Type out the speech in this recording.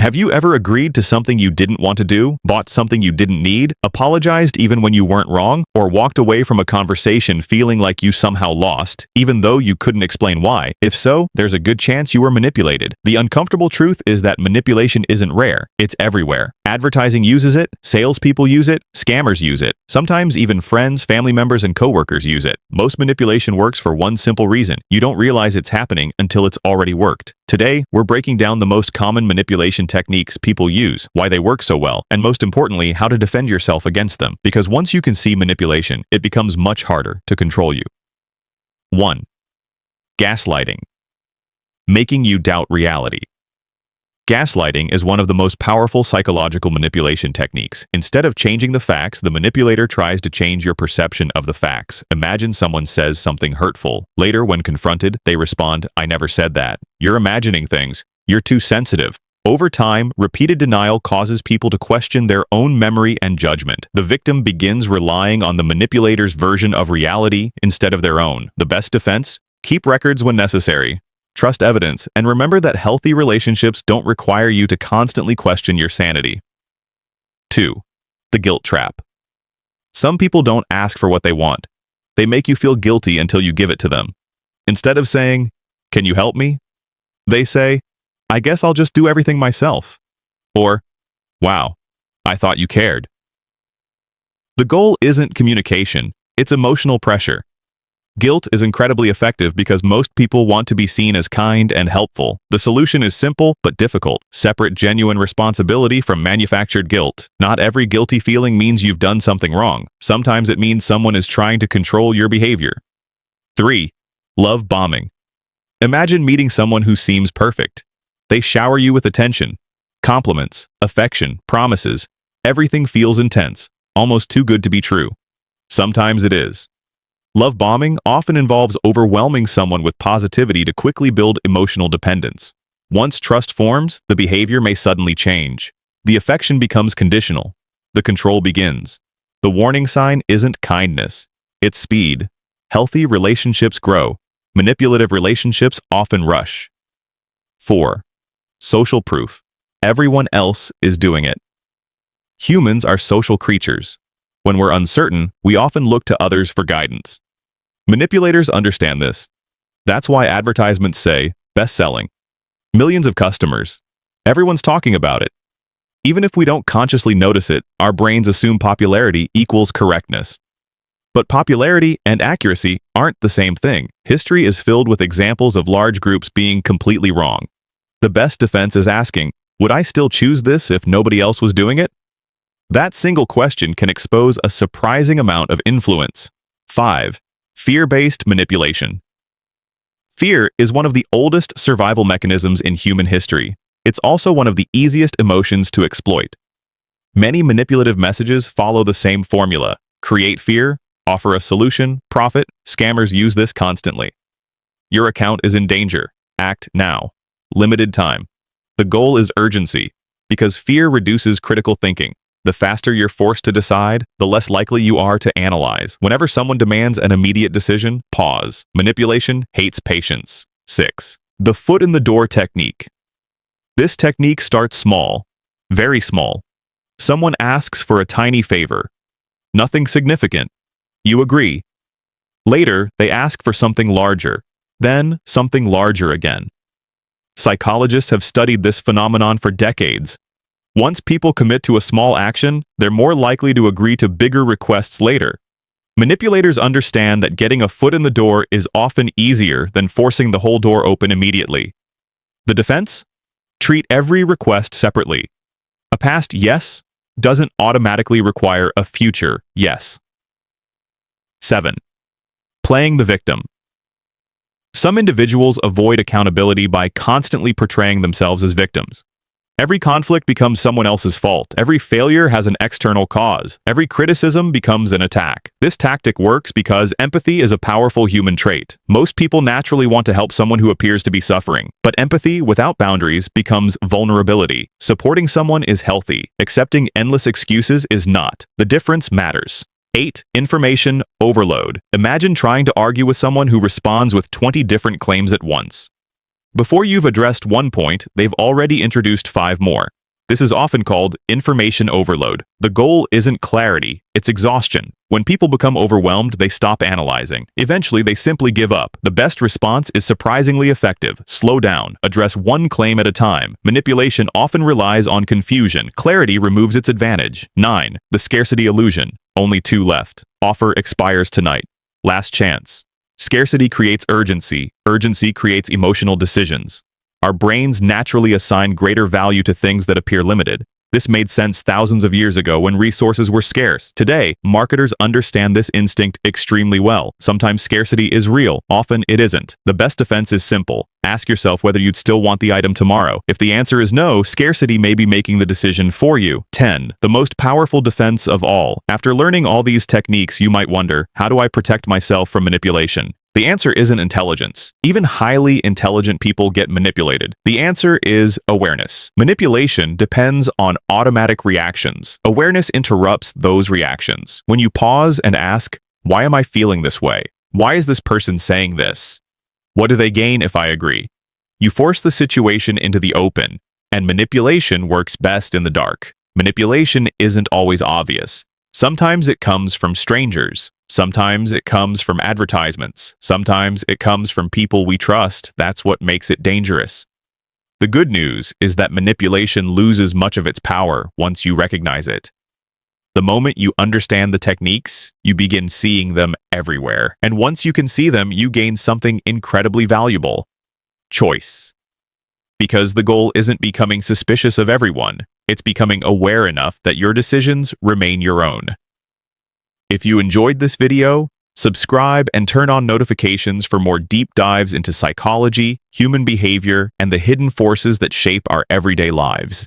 Have you ever agreed to something you didn't want to do, bought something you didn't need, apologized even when you weren't wrong, or walked away from a conversation feeling like you somehow lost, even though you couldn't explain why? If so, there's a good chance you were manipulated. The uncomfortable truth is that manipulation isn't rare. It's everywhere. Advertising uses it, salespeople use it, scammers use it. Sometimes even friends, family members, and coworkers use it. Most manipulation works for one simple reason. You don't realize it's happening until it's already worked. Today, we're breaking down the most common manipulation techniques people use, why they work so well, and most importantly, how to defend yourself against them. Because once you can see manipulation, it becomes much harder to control you. 1. Gaslighting. Making you doubt reality. Gaslighting is one of the most powerful psychological manipulation techniques. Instead of changing the facts, the manipulator tries to change your perception of the facts. Imagine someone says something hurtful. Later, when confronted, they respond, "I never said that. You're imagining things. You're too sensitive." Over time, repeated denial causes people to question their own memory and judgment. The victim begins relying on the manipulator's version of reality instead of their own. The best defense? Keep records when necessary. Trust evidence, and remember that healthy relationships don't require you to constantly question your sanity. 2. The guilt trap. Some people don't ask for what they want. They make you feel guilty until you give it to them. Instead of saying, "Can you help me?" they say, "I guess I'll just do everything myself." Or, "Wow, I thought you cared." The goal isn't communication, it's emotional pressure. Guilt is incredibly effective because most people want to be seen as kind and helpful. The solution is simple but difficult. Separate genuine responsibility from manufactured guilt. Not every guilty feeling means you've done something wrong. Sometimes it means someone is trying to control your behavior. 3. Love bombing. Imagine meeting someone who seems perfect. They shower you with attention, compliments, affection, promises. Everything feels intense, almost too good to be true. Sometimes it is. Love bombing often involves overwhelming someone with positivity to quickly build emotional dependence. Once trust forms, the behavior may suddenly change. The affection becomes conditional. The control begins. The warning sign isn't kindness, it's speed. Healthy relationships grow. Manipulative relationships often rush. 4. Social proof. Everyone else is doing it. Humans are social creatures. When we're uncertain, we often look to others for guidance. Manipulators understand this. That's why advertisements say, best-selling. Millions of customers. Everyone's talking about it. Even if we don't consciously notice it, our brains assume popularity equals correctness. But popularity and accuracy aren't the same thing. History is filled with examples of large groups being completely wrong. The best defense is asking, would I still choose this if nobody else was doing it? That single question can expose a surprising amount of influence. 5. Fear-based manipulation. Fear is one of the oldest survival mechanisms in human history. It's also one of the easiest emotions to exploit. Many manipulative messages follow the same formula. Create fear, offer a solution, profit. Scammers use this constantly. Your account is in danger. Act now. Limited time. The goal is urgency, because fear reduces critical thinking. The faster you're forced to decide, the less likely you are to analyze. Whenever someone demands an immediate decision, pause. Manipulation hates patience. 6. The foot in the door technique. This technique starts small, very small. Someone asks for a tiny favor. Nothing significant. You agree. Later, they ask for something larger, then something larger again. Psychologists have studied this phenomenon for decades. Once people commit to a small action, they're more likely to agree to bigger requests later. Manipulators understand that getting a foot in the door is often easier than forcing the whole door open immediately. The defense? Treat every request separately. A past yes doesn't automatically require a future yes. 7. Playing the victim. Some individuals avoid accountability by constantly portraying themselves as victims. Every conflict becomes someone else's fault. Every failure has an external cause. Every criticism becomes an attack. This tactic works because empathy is a powerful human trait. Most people naturally want to help someone who appears to be suffering. But empathy without boundaries becomes vulnerability. Supporting someone is healthy. Accepting endless excuses is not. The difference matters. 8. Information overload. Imagine trying to argue with someone who responds with 20 different claims at once. Before you've addressed one point, they've already introduced 5 more. This is often called information overload. The goal isn't clarity, it's exhaustion. When people become overwhelmed, they stop analyzing. Eventually, they simply give up. The best response is surprisingly effective. Slow down. Address one claim at a time. Manipulation often relies on confusion. Clarity removes its advantage. 9. The scarcity illusion. Only 2 left. Offer expires tonight. Last chance. Scarcity creates urgency. Urgency creates emotional decisions. Our brains naturally assign greater value to things that appear limited. This made sense thousands of years ago when resources were scarce. Today, marketers understand this instinct extremely well. Sometimes scarcity is real, often it isn't. The best defense is simple. Ask yourself whether you'd still want the item tomorrow. If the answer is no, scarcity may be making the decision for you. 10. The most powerful defense of all. After learning all these techniques, you might wonder, how do I protect myself from manipulation? The answer isn't intelligence. Even highly intelligent people get manipulated. The answer is awareness. Manipulation depends on automatic reactions. Awareness interrupts those reactions. When you pause and ask, why am I feeling this way? Why is this person saying this? What do they gain if I agree? You force the situation into the open, and manipulation works best in the dark. Manipulation isn't always obvious. Sometimes it comes from strangers. Sometimes it comes from advertisements. Sometimes it comes from people we trust. That's what makes it dangerous. The good news is that manipulation loses much of its power once you recognize it. The moment you understand the techniques, you begin seeing them everywhere. And once you can see them, you gain something incredibly valuable: choice. Because the goal isn't becoming suspicious of everyone. It's becoming aware enough that your decisions remain your own. If you enjoyed this video, subscribe and turn on notifications for more deep dives into psychology, human behavior, and the hidden forces that shape our everyday lives.